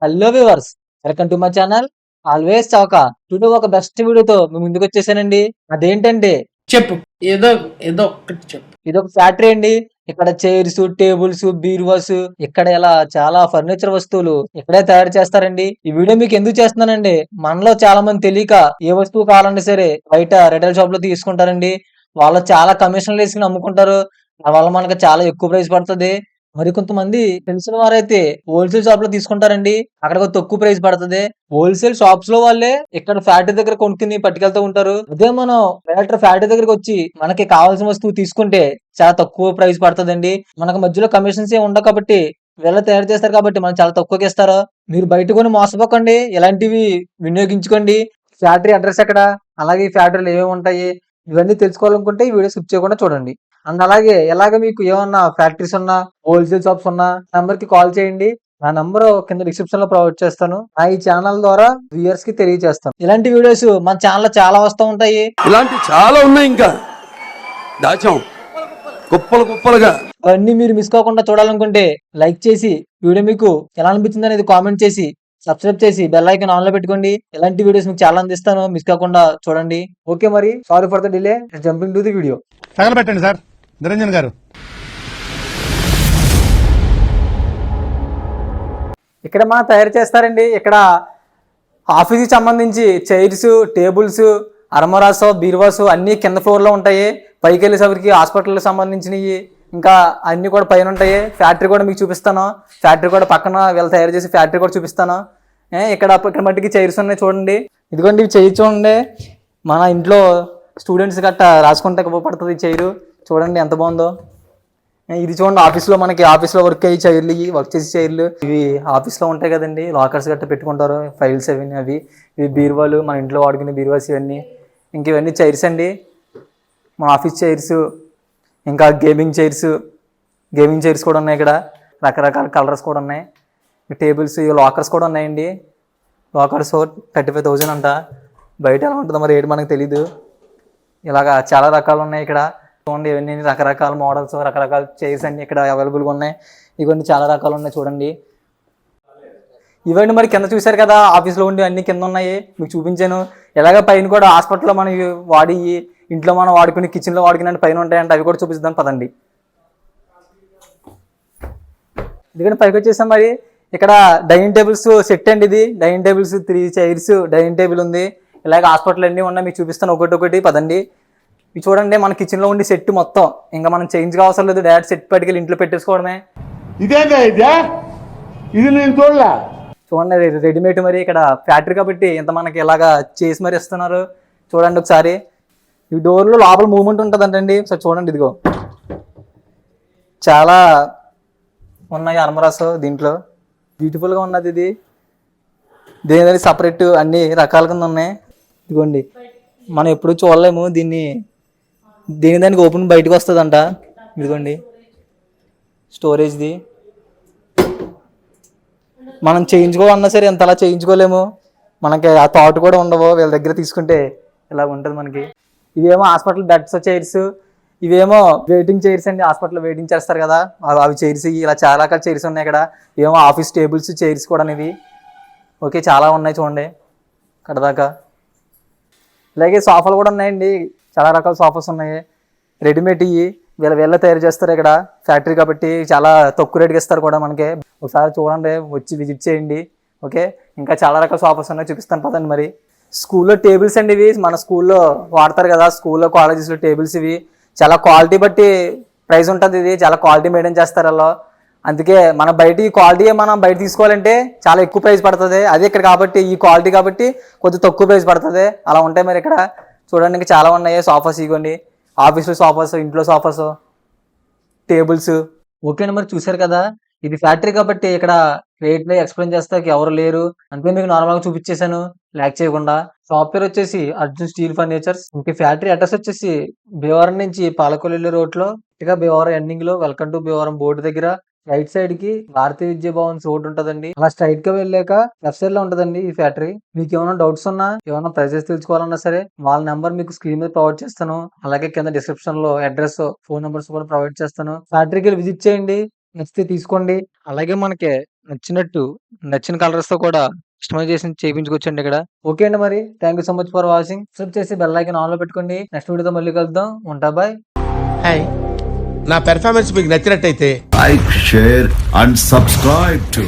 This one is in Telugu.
Hello viewers, welcome to my channel always చౌక. టుడే ఒక బెస్ట్ వీడియోతో మీ ముందుకు వచ్చేసానండి. అదేంటంటే చెప్పు. ఏదో ఏదో ఒక్కటి చెప్పు. ఇది ఒక ఫ్యాక్టరీ అండి. ఇక్కడ చైర్స్, టేబుల్స్, బీరువాస్, ఇక్కడ ఇలా చాలా ఫర్నిచర్ వస్తువులు ఇక్కడే తయారు చేస్తారండి. ఈ వీడియో మీకు ఎందుకు చేస్తున్నానండి, మనలో చాలా మంది తెలియక ఏ వస్తువు కావాలన్నా సరే బయట రిటైల్ షాప్ లో తీసుకుంటారండి. వాళ్ళు చాలా కమిషన్లు వేసుకుని అమ్ముకుంటారు. దానివల్ల మనకి చాలా ఎక్కువ ప్రైస్ పడుతుంది. మరి కొంతమంది తెలిసిన వారైతే హోల్సేల్ షాప్ లో తీసుకుంటారండి. అక్కడ కొంచెం తక్కువ ప్రైస్ పడుతుంది. హోల్సేల్ షాప్స్ లో వాళ్ళే ఇక్కడ ఫ్యాక్టరీ దగ్గర కొనుక్కుని పట్టుకెళ్తూ ఉంటారు. అదే మనం డైరెక్ట్ ఫ్యాక్టరీ దగ్గరికి వచ్చి మనకి కావాల్సిన వస్తువు తీసుకుంటే చాలా తక్కువ ప్రైస్ పడుతుందండి. మనకు మధ్యలో కమిషన్స్ ఏమి ఉండవు కాబట్టి వీళ్ళే తయారు చేస్తారు కాబట్టి మనం చాలా తక్కువకి ఇస్తారు. మీరు బయట కొని మోసపోకండి, ఇలాంటివి వినియోగించుకోండి. ఫ్యాక్టరీ అడ్రస్ ఎక్కడ, అలాగే ఈ ఫ్యాక్టరీలు ఏమేమి ఉంటాయి, ఇవన్నీ తెలుసుకోవాలనుకుంటే ఈ వీడియో స్కిప్ చేయకుండా చూడండి. అండ్ అలాగే ఎలాగ మీకు ఏమన్నా ఫ్యాక్టరీస్ ఉన్నా, హోల్సేల్ షాప్స్ ఉన్నా నంబర్ కి కాల్ చేయండి. నా నంబర్ కింద డిస్క్రిప్షన్ లో ప్రొవైడ్ చేస్తాను. నా ఈ ఛానల్ ద్వారా వ్యూయర్స్ కి తెలియజేస్తాను. ఇలాంటి వీడియోస్ మన ఛానల్ లో చాలా వస్తూ ఉంటాయి. ఇలాంటి చాలా ఉన్నాయి, ఇంకా దాచాం కుప్పలు కుప్పలుగా. అవన్నీ మీరు మిస్ కాకుండా చూడాలనుకుంటే లైక్ చేసి, వీడియో మీకు ఎలా అనిపించింది అనేది కామెంట్ చేసి, సబ్స్క్రైబ్ చేసి బెల్ ఐకాన్ ఆన్ లో పెట్టుకోండి. ఇలాంటి వీడియోస్ మీకు చాలా అందిస్తాను, మిస్ కాకుండా చూడండి. ఓకే, మరి sorry for the delay, jumping to the video. తగలబెట్టండి సార్ నిరంజన్ గారు. ఇక్కడ మనం తయారు చేస్తారండి. ఇక్కడ ఆఫీస్కి సంబంధించి చైర్స్, టేబుల్స్, అర్మరాస్, బీరువాస్ అన్ని కింద ఫ్లోర్ లో ఉంటాయి. పైకి వెళ్ళేసరికి హాస్పిటల్కి సంబంధించినవి ఇంకా అన్ని కూడా పైన ఉంటాయి. ఫ్యాక్టరీ కూడా మీకు చూపిస్తాను. ఫ్యాక్టరీ కూడా పక్కన వీళ్ళు తయారు చేసి ఫ్యాక్టరీ కూడా చూపిస్తాను. ఇక్కడ మట్టికి చైర్స్ ఉన్నాయి చూడండి. ఇదిగోండి ఇవి చైర్ చూడండి. మన ఇంట్లో స్టూడెంట్స్ గట్టా రాసుకుంటే ఉపయోగపడుతుంది ఈ చైరు. చూడండి ఎంత బాగుందో. ఇది చూడండి ఆఫీస్లో, మనకి ఆఫీస్లో వర్క్ అయ్యి చైర్లు, ఇవి వర్క్ చేసే చైర్లు. ఇవి ఆఫీస్లో ఉంటాయి కదండి, లాకర్స్ గట్టా పెట్టుకుంటారు, ఫైల్స్ అవన్నీ. అవి ఇవి బీరువాలు, మన ఇంట్లో వాడుకునే బీరువాస్ ఇవన్నీ. ఇంక ఇవన్నీ చైర్స్ అండి, మన ఆఫీస్ చైర్స్. ఇంకా గేమింగ్ చైర్స్ కూడా ఉన్నాయి. ఇక్కడ రకరకాల కలర్స్ కూడా ఉన్నాయి. టేబుల్స్, లాకర్స్ కూడా ఉన్నాయండి. లాకర్స్ 35,000 అంట. బయట ఎలా ఉంటుందో మరి రేటు మనకు తెలీదు. ఇలాగా చాలా రకాలు ఉన్నాయి ఇక్కడ. చూడండి ఇవన్నీ రకరకాల మోడల్స్, రకరకాల చైర్స్ అన్ని ఇక్కడ అవైలబుల్గా ఉన్నాయి. ఇవన్నీ చాలా రకాలు ఉన్నాయి చూడండి. ఇవన్నీ మరి కింద చూశారు కదా, ఆఫీస్లో ఉండి అన్ని కింద ఉన్నాయి, మీకు చూపించాను. ఎలాగ పైన కూడా హాస్పిటల్లో మనం వాడి, ఇంట్లో మనం వాడుకుని, కిచెన్లో వాడుకునే పైన ఉంటాయంటే అవి కూడా చూపిస్తాను పదండి. ఎందుకంటే పైకి వచ్చేసాం. మరి ఇక్కడ డైనింగ్ టేబుల్స్ సెట్ అండి. ఇది dining tables 3 chairs, dining table ఉంది. ఇలాగ హాస్పిటల్ అన్నీ ఉన్నాయి, మీకు చూపిస్తాను ఒకటి పదండి. ఇవి చూడండి మన కిచెన్లో ఉండి సెట్ మొత్తం. ఇంకా మనం చేంజ్ అవసరం లేదు, డైరెక్ట్ సెట్ పట్టుకెళ్ళి ఇంట్లో పెట్టేసుకోవడమే. ఇది నేను చూడలే. చూడండి రెడీమేడ్. మరి ఇక్కడ ఫ్యాక్టరీ కాబట్టి ఇంత మనకి ఇలాగా చేసి మరి ఇస్తున్నారు. చూడండి ఒకసారి. ఈ డోర్లో లోపల మూవ్మెంట్ ఉంటుంది అంటండి. ఒకసారి చూడండి, ఇదిగో చాలా ఉన్నాయి అర్మరాస్ దీంట్లో. బ్యూటిఫుల్గా ఉన్నది ఇది. దేని సపరేట్ అన్ని రకాల కింద ఉన్నాయి. ఇదిగోండి, మనం ఎప్పుడు చూడలేము దీన్ని. దానికి ఓపెన్ బయటకు వస్తుందంట. ఇదిగోండి స్టోరేజ్ది. మనం చేయించుకోవాలన్నా సరే అంతలా చేయించుకోలేము, మనకి ఆ థాట్ కూడా ఉండవు. వీళ్ళ దగ్గర తీసుకుంటే ఇలా ఉంటుంది మనకి. ఇవేమో హాస్పిటల్ బెడ్స్ చైర్స్, ఇవేమో వెయిటింగ్ చైర్స్ అండి. హాస్పిటల్లో వెయిటింగ్ చేస్తారు కదా, అవి చైర్స్. ఇలా చాలా రకాల చైర్స్ ఉన్నాయి ఇక్కడ. ఏమో ఆఫీస్ టేబుల్స్, చైర్స్ కూడా ఇవి. ఓకే, చాలా ఉన్నాయి చూడండి ఇక్కడ దాకా. అలాగే సోఫాలు కూడా ఉన్నాయండి, చాలా రకాల సోఫాస్ ఉన్నాయి. రెడీమేడ్ ఇవి వీళ్ళ తయారు చేస్తారు ఇక్కడ, ఫ్యాక్టరీ కాబట్టి చాలా తక్కువ రేటుకి ఇస్తారు కూడా మనకి. ఒకసారి చూడండి, వచ్చి విజిట్ చేయండి. ఓకే, ఇంకా చాలా రకాల సోఫాస్ ఉన్నాయి, చూపిస్తాను పదండి. మరి స్కూల్లో టేబుల్స్ అండి ఇవి, మన స్కూల్లో వాడతారు కదా, స్కూల్లో కాలేజెస్లో టేబుల్స్. ఇవి చాలా క్వాలిటీ బట్టి ప్రైస్ ఉంటుంది. ఇది చాలా క్వాలిటీ మెయింటైన్ చేస్తారు అలా. అందుకే మన బయట ఈ క్వాలిటీ మనం బయట తీసుకోవాలంటే చాలా ఎక్కువ ప్రైస్ పడుతుంది. అదే ఇక్కడ కాబట్టి ఈ క్వాలిటీ కాబట్టి కొద్దిగా తక్కువ ప్రైస్ పడుతుంది. అలా ఉంటాయి మరి ఇక్కడ. చూడండి ఇంకా చాలా ఉన్నాయి సోఫాస్. ఇవ్వండి ఆఫీస్లో సోఫాస్, ఇంట్లో సోఫాస్, టేబుల్స్. ఓకేనా, మరి చూసారు కదా. ఇది ఫ్యాక్టరీ కాబట్టి ఇక్కడ రేట్ ఎక్స్ప్లెయిన్ చేస్తాకి ఎవరు లేరు, అందుకే మీకు నార్మల్గా చూపించేశాను లాక్ చేయకుండా. షాప్ పేరు వచ్చేసి అర్జున్ స్టీల్ ఫర్నిచర్స్. ఇంకా ఫ్యాక్టరీ అడ్రస్ వచ్చేసి భీమవరం నుంచి పాలకొల్లు రోడ్ లో, ఇక భీమవరం ఎండింగ్ లో వెల్కమ్ టు భీమవరం బోర్డు దగ్గర రైట్ సైడ్ కి భారతీయ విద్యా భవన్ రోడ్ ఉంటదండి. అలా స్ట్రైట్ గా వెళ్ళాక లెఫ్ట్ సైడ్ లో ఉంటదండి ఈ ఫ్యాక్టరీ. మీకు ఏమైనా డౌట్స్ ఉన్నా, ఏమైనా ప్రైజెస్ తెలుసుకోవాలన్నా సరే వాళ్ళ నెంబర్ మీకు స్క్రీన్ మీద ప్రొవైడ్ చేస్తాను. అలాగే కింద డిస్క్రిప్షన్ లో అడ్రస్, ఫోన్ నెంబర్స్ కూడా ప్రొవైడ్ చేస్తాను. ఫ్యాక్టరీకి వెళ్ళి విజిట్ చేయండి, నచ్చితే తీసుకోండి. అలాగే మనకి నచ్చినట్టు నచ్చిన కలర్స్ తో కూడా కస్టమైజేషన్ చేయించుకోవచ్చండి ఇక్కడ. ఓకే అండి, మరి thank you so much for watching. Subscribe చేసి బెల్ ఐకాన్ ఆన్ లో పెట్టుకోండి. నెక్స్ట్ వీడియోతో మళ్ళీ కలుద్దాం. ఉంటా, బాయ్. హాయ్, నా పెర్ఫార్మెన్స్ మీకు నచ్చినట్టయితే Like, share, and subscribe to